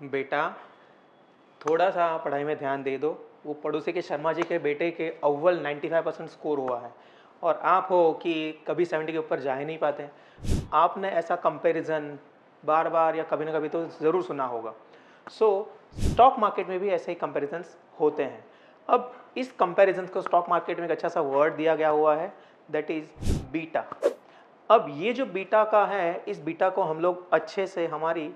बेटा, थोड़ा-सा पढ़ाई में ध्यान दे दो। वो पड़ोसी के शर्मा जी के बेटे के अव्वल 95% स्कोर हुआ है और आप हो कि कभी 70 के ऊपर जा ही नहीं पाते। आपने ऐसा कंपैरिज़न बार-बार या कभी ना कभी तो ज़रूर सुना होगा। सो स्टॉक मार्केट में भी ऐसे ही कंपैरिज़न्स होते हैं। अब इस कंपैरिज़न्स को स्टॉक मार्केट में एक अच्छा-सा वर्ड दिया गया हुआ है, दैट इज़ बीटा। अब ये जो बीटा का है, इस बीटा को हम लोग अच्छे से हमारी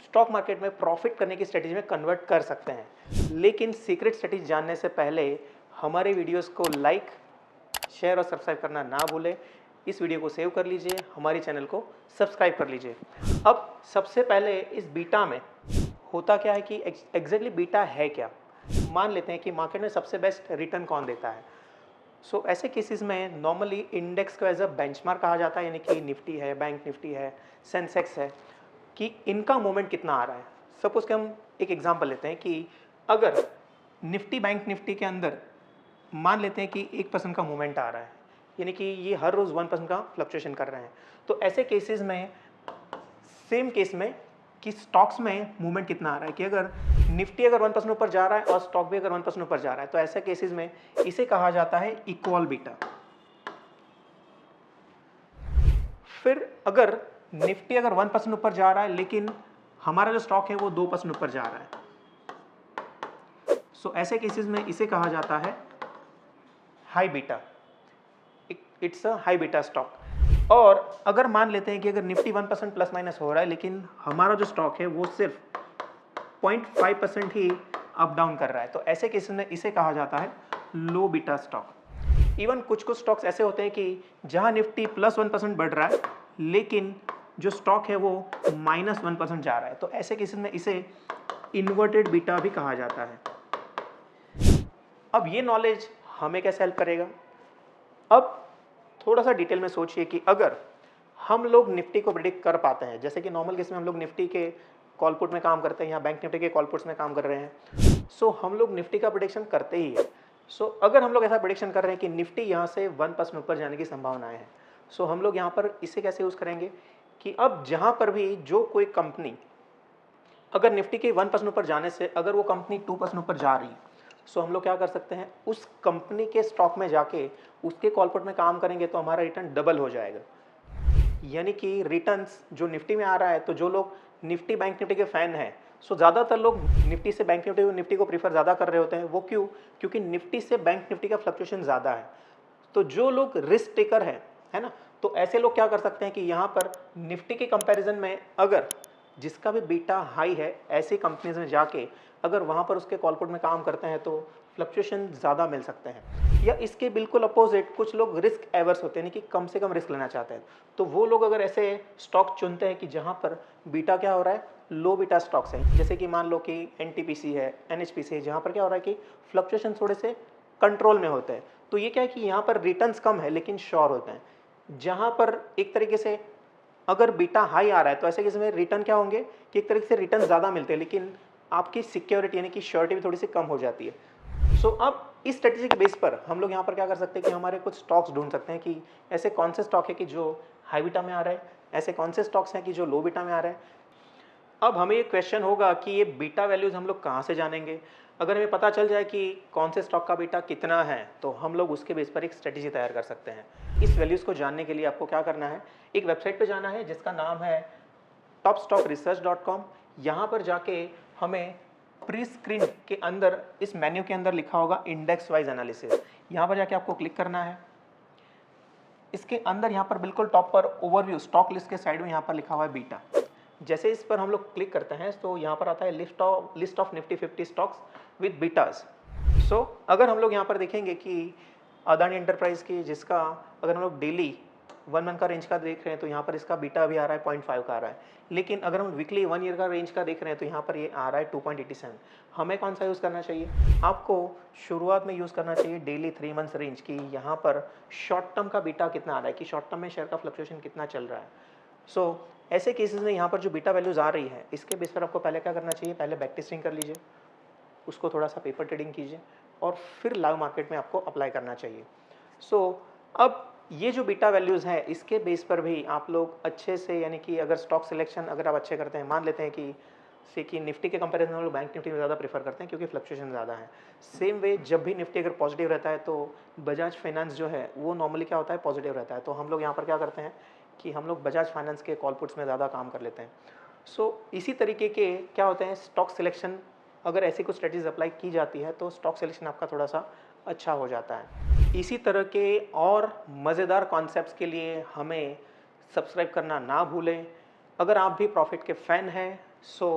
स्टॉक मार्केट में प्रॉफिट करने की स्ट्रेटजी में कन्वर्ट कर सकते हैं। लेकिन सीक्रेट स्ट्रेटजी जानने से पहले हमारे वीडियोस को लाइक, शेयर और सब्सक्राइब करना ना भूलें। इस वीडियो को सेव कर लीजिए, हमारे चैनल को सब्सक्राइब कर लीजिए। अब सबसे पहले इस बीटा में होता क्या है कि एग्जैक्टली बीटा है क्या? मान लेते हैं कि मार्केट में सबसे बेस्ट रिटर्न कौन देता है। ऐसे केसेस में नॉर्मली इंडेक्स को एज अ बेंचमार्क कहा जाता है, यानी कि निफ्टी है, बैंक निफ्टी है, सेंसेक्स है, कि इनका मूवमेंट कितना आ रहा है। सपोज कि हम एक एग्जांपल लेते हैं कि अगर निफ्टी बैंक निफ्टी के अंदर मान लेते हैं कि 1% का मूवमेंट आ रहा है, यानी कि ये हर रोज़ 1% का फ्लक्चुएशन कर रहे हैं। तो ऐसे केसेस में सेम केस में कि स्टॉक्स में मूवमेंट कितना आ रहा है, कि अगर निफ्टी अगर 1% ऊपर जा रहा है और स्टॉक भी अगर 1% ऊपर जा रहा है, तो ऐसे केसेस में इसे कहा जाता है इक्वल बीटा। फिर अगर निफ्टी अगर 1% ऊपर जा रहा है लेकिन हमारा जो स्टॉक है वो 2% ऊपर जा रहा है, ऐसे केसेस में इसे कहा जाता है high beta. It's a high beta stock. और अगर मान लेते हैं कि अगर निफ्टी 1% प्लस माइनस हो रहा है लेकिन हमारा जो स्टॉक है वो सिर्फ 0.5% ही अप डाउन कर रहा है, तो ऐसे केसेस में इसे कहा जाता है लो बीटा स्टॉक। इवन कुछ कुछ स्टॉक्स ऐसे होते हैं कि जहां निफ्टी प्लस 1% बढ़ रहा है लेकिन जो स्टॉक है वो माइनस 1% जा रहा है, तो ऐसे केसेस में इसे इन्वर्टेड बीटा भी कहा जाता है। अब ये नॉलेज हमें कैसे हेल्प करेगा? अब थोड़ा सा डिटेल में सोचिए कि अगर हम लोग निफ्टी को प्रिडिक्ट कर पाते हैं, जैसे कि नॉर्मल केस में हम लोग निफ्टी के कॉल पुट में काम करते हैं या बैंक निफ्टी के कॉल पुट्स में काम कर रहे हैं, हम लोग निफ्टी का प्रिडिक्शन करते ही है। अगर हम लोग ऐसा प्रिडिक्शन कर रहे हैं कि निफ्टी यहाँ से 1% ऊपर जाने की संभावनाएं हैं, हम लोग यहाँ पर इसे कैसे यूज़ करेंगे कि अब जहाँ पर भी जो कोई कंपनी अगर निफ्टी के 1% ऊपर जाने से अगर वो कंपनी 2% ऊपर जा रही है, हम लोग क्या कर सकते हैं, उस कंपनी के स्टॉक में जाके उसके कॉल पुट में काम करेंगे तो हमारा रिटर्न डबल हो जाएगा। यानी कि रिटर्न्स जो निफ्टी में आ रहा है, तो जो लोग निफ्टी बैंक निफ्टी के फैन हैं, ज़्यादातर लोग निफ्टी से बैंक निफ्टी को प्रीफर ज़्यादा कर रहे होते हैं। वो क्यों? क्योंकि निफ्टी से बैंक निफ्टी का फ्लक्चुएशन ज़्यादा है। तो जो लोग रिस्क टेकर हैं, है ना, तो ऐसे लोग क्या कर सकते हैं कि यहाँ पर निफ्टी के कंपैरिजन में अगर जिसका भी बीटा हाई है, ऐसी कंपनीज में जाके अगर वहाँ पर उसके कॉल पुट में काम करते हैं तो फ्लक्चुएशन ज़्यादा मिल सकते हैं। या इसके बिल्कुल अपोजिट कुछ लोग रिस्क एवर्स होते हैं, कि कम से कम रिस्क लेना चाहते हैं, तो वो लोग अगर ऐसे स्टॉक चुनते हैं कि जहाँ पर बीटा क्या हो रहा है, लो बीटा स्टॉक्स हैं, जैसे कि मान लो कि एनटीपीसी है, एनएचपीसी है, जहाँ पर क्या हो रहा है कि फ्लक्चुएशन थोड़े से कंट्रोल में होते हैं, तो ये क्या है कि यहाँ पर रिटर्न्स कम है लेकिन श्योर होते हैं। जहाँ पर एक तरीके से अगर बीटा हाई आ रहा है, तो ऐसे केस में रिटर्न क्या होंगे कि एक तरीके से रिटर्न ज़्यादा मिलते हैं लेकिन आपकी सिक्योरिटी यानी कि श्योरिटी भी थोड़ी सी कम हो जाती है। अब इस स्ट्रेटेजी के बेस पर हम लोग यहाँ पर क्या कर सकते हैं कि हमारे कुछ स्टॉक्स ढूंढ सकते हैं कि ऐसे कौन से स्टॉक है कि जो हाई बीटा में आ रहा है, ऐसे कौन से स्टॉक्स हैं कि जो लो बीटा में आ रहे हैं। अब हमें ये क्वेश्चन होगा कि ये बीटा वैल्यूज़ हम लोग कहाँ से जानेंगे? अगर हमें पता चल जाए कि कौन से स्टॉक का बीटा कितना है, तो हम लोग उसके बेस पर एक स्ट्रेटेजी तैयार कर सकते हैं। इस वैल्यूज़ को जानने के लिए आपको क्या करना है, एक वेबसाइट पे जाना है जिसका नाम है topstockresearch.com। यहाँ पर जाके हमें प्री स्क्रीन के अंदर इस मेन्यू के अंदर लिखा होगा इंडेक्स वाइज एनालिसिस, यहाँ पर जाके आपको क्लिक करना है। इसके अंदर यहाँ पर बिल्कुल टॉप पर ओवरव्यू स्टॉक लिस्ट के साइड में यहाँ पर लिखा हुआ है बीटा। जैसे इस पर हम लोग क्लिक करते हैं तो यहाँ पर आता है list of Nifty 50 stocks with betas. अगर हम लोग यहाँ पर देखेंगे कि अदानी एंटरप्राइज की, जिसका अगर हम लोग डेली 1 मंथ का रेंज का देख रहे हैं तो यहाँ पर इसका बीटा अभी आ रहा है 0.5 का आ रहा है, लेकिन अगर हम वीकली 1 ईयर का रेंज का देख रहे हैं तो यहाँ पर ये आ रहा है 2.87। हमें कौन सा यूज़ करना चाहिए? आपको शुरुआत में यूज़ करना चाहिए डेली 3 मंथ्स रेंज की। यहाँ पर शॉर्ट टर्म का बीटा कितना आ रहा है, कि शॉर्ट टर्म में शेयर का फ्लक्चुएशन कितना चल रहा है। ऐसे केसेस में यहाँ पर जो बीटा वैल्यूज़ आ रही है, इसके बेस पर आपको पहले क्या करना चाहिए, पहले बैक टेस्टिंग कर लीजिए, उसको थोड़ा सा पेपर ट्रेडिंग कीजिए और फिर लाइव मार्केट में आपको अप्लाई करना चाहिए। अब ये जो बीटा वैल्यूज़ हैं, इसके बेस पर भी आप लोग अच्छे से, यानी कि अगर स्टॉक सिलेक्शन अगर आप अच्छे करते हैं, मान लेते हैं कि से कि निफ्टी के कंपैरिजन में हम लोग बैंक निफ्टी में ज़्यादा प्रेफर करते हैं क्योंकि फ्लक्चुएशन ज़्यादा है। सेम वे जब भी निफ्टी अगर पॉजिटिव रहता है तो बजाज फाइनेंस जो है वो नॉर्मली क्या होता है, पॉजिटिव रहता है। तो हम लोग यहाँ पर क्या करते हैं कि हम लोग बजाज फाइनेंस के कॉल पुट्स में ज़्यादा काम कर लेते हैं। इसी तरीके के क्या होते हैं स्टॉक सिलेक्शन, अगर ऐसी कुछ स्ट्रेटजीज अप्लाई की जाती है तो स्टॉक सिलेक्शन आपका थोड़ा सा अच्छा हो जाता है। इसी तरह के और मज़ेदार कॉन्सेप्ट्स के लिए हमें सब्सक्राइब करना ना भूलें। अगर आप भी प्रॉफिट के फ़ैन हैं सो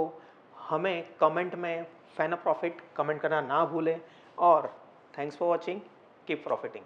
हमें कमेंट में फ़ैन ऑफ प्रॉफिट कमेंट करना ना भूलें। और thanks for watching, keep profiting.